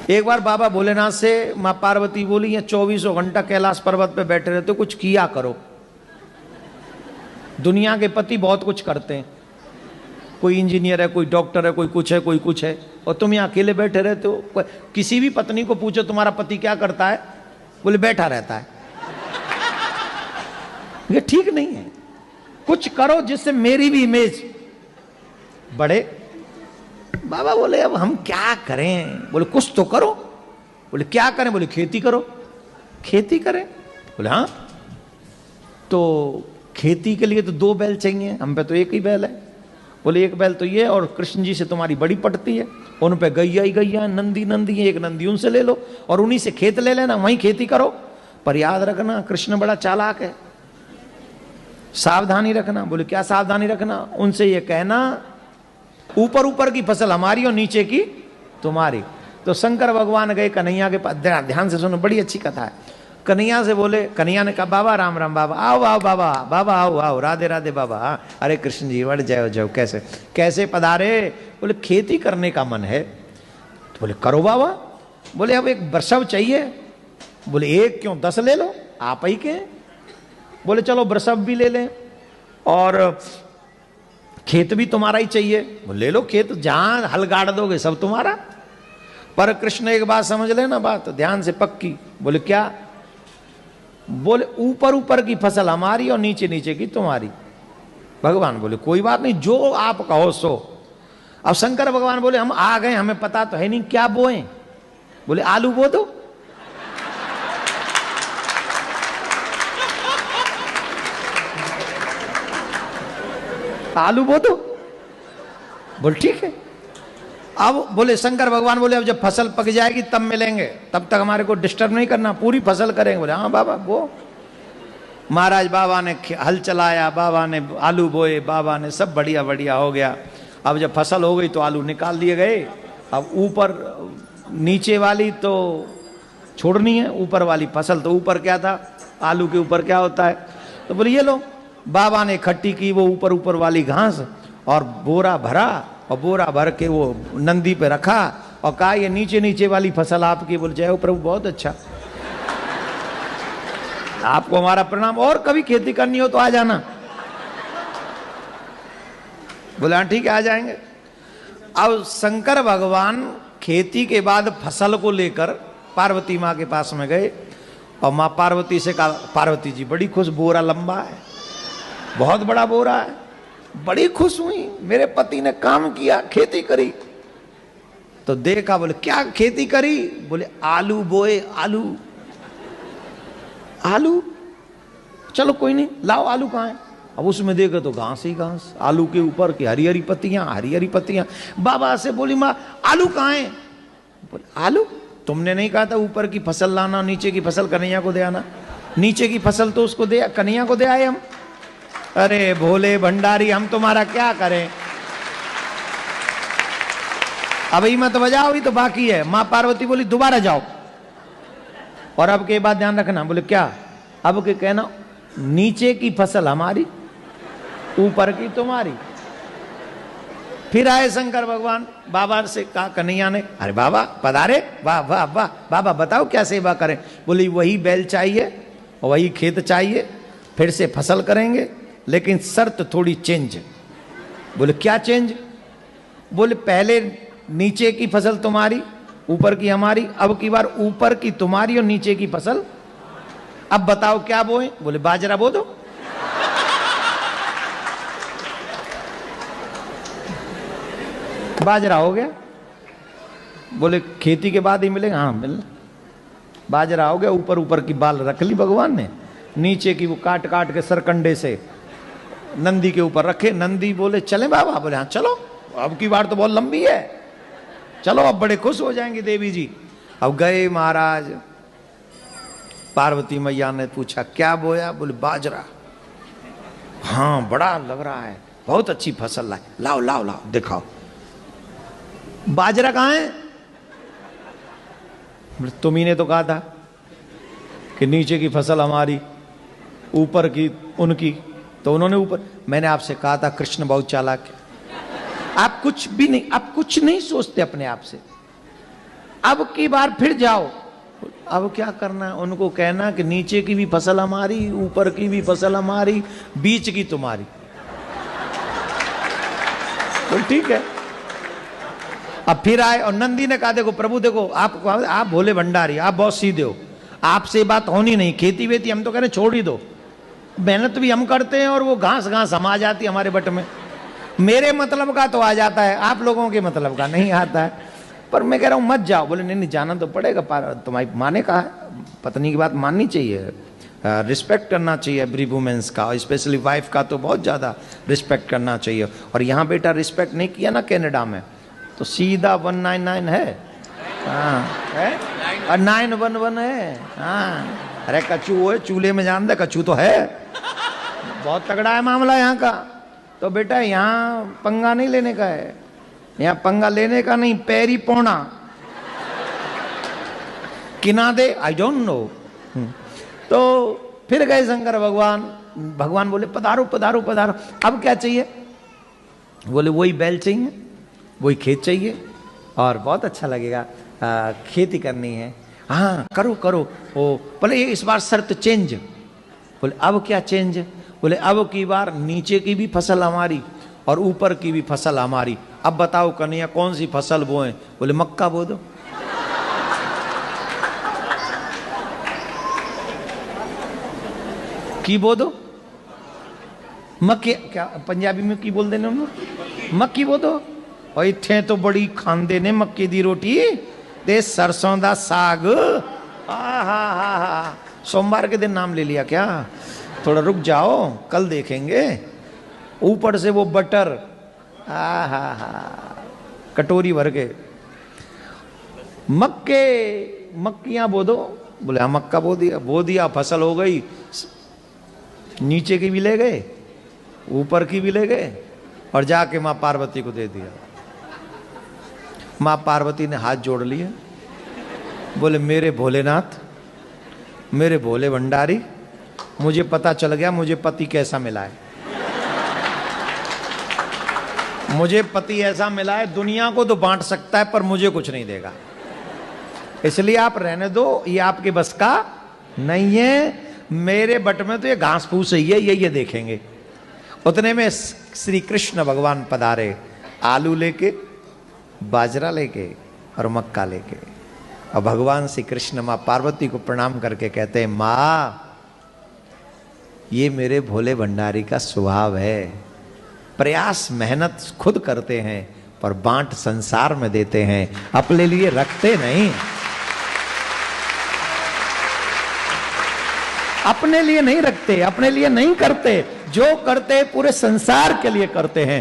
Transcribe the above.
एक बार बाबा भोलेनाथ से माँ पार्वती बोली, ये 24 घंटा कैलाश पर्वत पे बैठे रहते हो, कुछ किया करो। दुनिया के पति बहुत कुछ करते हैं, कोई इंजीनियर है, कोई डॉक्टर है, कोई कुछ है, कोई कुछ है, और तुम यहाँ अकेले बैठे रहते हो। किसी भी पत्नी को पूछो तुम्हारा पति क्या करता है, बोले बैठा रहता है। ये ठीक नहीं है, कुछ करो जिससे मेरी भी इमेज बढ़े। बाबा बोले अब हम क्या करें? बोले कुछ तो करो। बोले क्या करें? बोले खेती करो। खेती करें? बोले हाँ। तो खेती के लिए तो 2 बैल चाहिए, हम पे तो एक ही बैल है। बोले एक बैल तो ये, और कृष्ण जी से तुम्हारी बड़ी पटती है, उन पे गैया ही गैया, नंदी नंदी है, एक नंदी उनसे ले लो और उन्हीं से खेत ले लेना, वहीं खेती करो। पर याद रखना कृष्ण बड़ा चालाक है, सावधानी रखना। बोले क्या सावधानी रखना? उनसे ये कहना ऊपर ऊपर की फसल हमारी और नीचे की तुम्हारी। तो शंकर भगवान गए कन्हैया के पास, ध्यान से सुनो, बड़ी अच्छी कथा है। कन्हैया से बोले, कन्हैया ने कहा बाबा राम राम, बाबा आओ आओ, बाबा बाबा आओ आओ, राधे राधे बाबा। अरे कृष्ण जी बढ़ जाओ जाओ, कैसे कैसे पधारे? बोले खेती करने का मन है। तो बोले करो बाबा। बोले अब एक वृषभ चाहिए। बोले एक क्यों, 10 ले लो, आप ही के। बोले चलो वृषभ भी ले लें और खेत भी तुम्हारा ही चाहिए। बोले ले लो खेत, जहां हल गाड़ दोगे सब तुम्हारा। पर कृष्ण एक बात समझ लेना, बात ध्यान से पक्की। बोले क्या? बोले ऊपर ऊपर की फसल हमारी और नीचे नीचे की तुम्हारी। भगवान बोले कोई बात नहीं, जो आप कहो सो। अब शंकर भगवान बोले हम आ गए, हमें पता तो है नहीं क्या बोए। बोले आलू बो दो। आलू बो दो। बोले ठीक है। अब बोले शंकर भगवान बोले अब जब फसल पक जाएगी तब मिलेंगे, तब तक हमारे को डिस्टर्ब नहीं करना, पूरी फसल करेंगे। बोले हाँ बाबा वो। महाराज बाबा ने हल चलाया, बाबा ने आलू बोए, बाबा ने सब बढ़िया बढ़िया हो गया। अब जब फसल हो गई तो आलू निकाल लिए गए। अब ऊपर नीचे वाली तो छोड़नी है, ऊपर वाली फसल। तो ऊपर क्या था, आलू के ऊपर क्या होता है? तो बोले ये लो। बाबा ने इकट्ठी की वो ऊपर ऊपर वाली घास और बोरा भरा, और बोरा भर के वो नंदी पे रखा और कहा ये नीचे नीचे वाली फसल आपकी। बोले जय हो प्रभु, बहुत अच्छा, आपको हमारा प्रणाम, और कभी खेती करनी हो तो आ जाना। बोले हाँ ठीक है, आ जाएंगे। अब शंकर भगवान खेती के बाद फसल को लेकर पार्वती माँ के पास में गए और माँ पार्वती से कहा, पार्वती जी बड़ी खुश, बोरा लंबा है, बहुत बड़ा बोरा है। बड़ी खुश हुई, मेरे पति ने काम किया, खेती करी। तो देखा, बोले क्या खेती करी? बोले आलू बोए। आलू आलू, चलो कोई नहीं, लाओ आलू कहाँ है? अब उसमें देखो तो घास ही घास, आलू के ऊपर की हरी हरी पत्तियां, हरी हरी पत्तियां। बाबा से बोली माँ आलू कहाँ है? बोले आलू, तुमने नहीं कहा था ऊपर की फसल लाना, नीचे की फसल कन्हैया को दे आना? नीचे की फसल तो उसको दे, कन्हैया को दे आए हम। अरे भोले भंडारी, हम तुम्हारा क्या करें? अब ही मत बजाओ, अभी तो बाकी है। माँ पार्वती बोली दोबारा जाओ, और अब के बाद ध्यान रखना। बोले क्या? अब के कहना नीचे की फसल हमारी, ऊपर की तुम्हारी। फिर आए शंकर भगवान, बाबा से कहा कन्हैया ने, अरे बाबा पधारे, वाह वाह वाह, बाबा बताओ क्या सेवा करें? बोली वही बैल चाहिए, वही खेत चाहिए, फिर से फसल करेंगे, लेकिन शर्त थोड़ी चेंज। बोले क्या चेंज? बोले पहले नीचे की फसल तुम्हारी, ऊपर की हमारी, अब की बार ऊपर की तुम्हारी और नीचे की फसल। अब बताओ क्या बोए? बोले बाजरा बो दो। बाजरा हो गया। बोले खेती के बाद ही मिलेगा? हाँ मिलना। बाजरा हो गया, ऊपर ऊपर की बाल रख ली भगवान ने, नीचे की वो काट काट के सरकंडे से नंदी के ऊपर रखे। नंदी बोले चले बाबा? बोले हाँ चलो, अब की बार तो बहुत लंबी है, चलो अब बड़े खुश हो जाएंगे देवी जी। अब गए महाराज, पार्वती मैया ने पूछा क्या बोया? बोले बाजरा। हाँ बड़ा लग रहा है, बहुत अच्छी फसल लाए, लाओ लाओ लाओ दिखाओ। बाजरा कहाँ है? तुम्ही ने तो कहा था कि नीचे की फसल हमारी, ऊपर की उनकी, तो उन्होंने ऊपर। मैंने आपसे कहा था कृष्ण बहुत चालाक है, आप कुछ भी नहीं, आप कुछ नहीं सोचते अपने आप से। अब की बार फिर जाओ। अब क्या करना है? उनको कहना कि नीचे की भी फसल हमारी, ऊपर की भी फसल हमारी, बीच की तुम्हारी। तो ठीक है। अब फिर आए और नंदी ने कहा देखो प्रभु देखो आप भोले भंडारी, आप बहुत सीधे हो, आपसे बात होनी नहीं, खेती वेती हम तो कह रहे छोड़ ही दो, मेहनत भी हम करते हैं और वो घास घास हम आ जाती है हमारे बट में, मेरे मतलब का तो आ जाता है, आप लोगों के मतलब का नहीं आता है। पर मैं कह रहा हूं मत जाओ। बोले नहीं नहीं जाना तो पड़ेगा, तुम्हारी माँ ने कहा है, पत्नी की बात माननी चाहिए, रिस्पेक्ट करना चाहिए एवरी वुमेन्स का, स्पेशली वाइफ का तो बहुत ज़्यादा रिस्पेक्ट करना चाहिए। और यहाँ बेटा रिस्पेक्ट नहीं किया ना कनाडा में तो सीधा 199 है, हाँ है, और 911 है, हाँ। अरे कच्चू वो है, चूल्हे में जान दे कच्चू तो है, बहुत तगड़ा है मामला यहाँ का। तो बेटा यहाँ पंगा नहीं लेने का है, यहाँ पंगा लेने का नहीं, पैरी पौना किना दे आई डोंट नो। तो फिर गए शंकर भगवान, भगवान बोले पधारो पधारो पधारो, अब क्या चाहिए? बोले वही बैल चाहिए, वही खेत चाहिए और बहुत अच्छा लगेगा, खेती करनी है। हाँ करो करो। ओ बोले ये इस बार शर्त चेंज। बोले अब क्या चेंज? बोले अब की बार नीचे की भी फसल हमारी और ऊपर की भी फसल हमारी। अब बताओ कन्हैया कौन सी फसल बोए? बोले मक्का बो दो। की बो दो? मक्के क्या पंजाबी में की बोल देने हम लोग? मक्की बो दो। और इत्थे तो बड़ी खांदे ने मक्के दी रोटी ते सरसों दा साग। हा सोमवार के दिन नाम ले लिया क्या? थोड़ा रुक जाओ कल देखेंगे। ऊपर से वो बटर, हा कटोरी भर के मक्कियां बो दो। बोले हाँ मक्का बो दिया फसल हो गई, नीचे की भी ले गए ऊपर की भी ले गए और जाके माँ पार्वती को दे दिया। माँ पार्वती ने हाथ जोड़ लिए, बोले मेरे भोलेनाथ, मेरे भोले भंडारी, मुझे पता चल गया मुझे पति कैसा मिला है। मुझे पति ऐसा मिला है दुनिया को तो बांट सकता है पर मुझे कुछ नहीं देगा, इसलिए आप रहने दो, ये आपके बस का नहीं है। मेरे बट में तो ये घास फूस ही है, ये देखेंगे। उतने में श्री कृष्ण भगवान पधारे, आलू लेके, बाजरा लेके और मक्का लेके। और भगवान श्री कृष्ण माँ पार्वती को प्रणाम करके कहते हैं माँ ये मेरे भोले भंडारी का स्वभाव है, प्रयास मेहनत खुद करते हैं पर बांट संसार में देते हैं, अपने लिए रखते नहीं, अपने लिए नहीं रखते, अपने लिए नहीं करते, जो करते पूरे संसार के लिए करते हैं।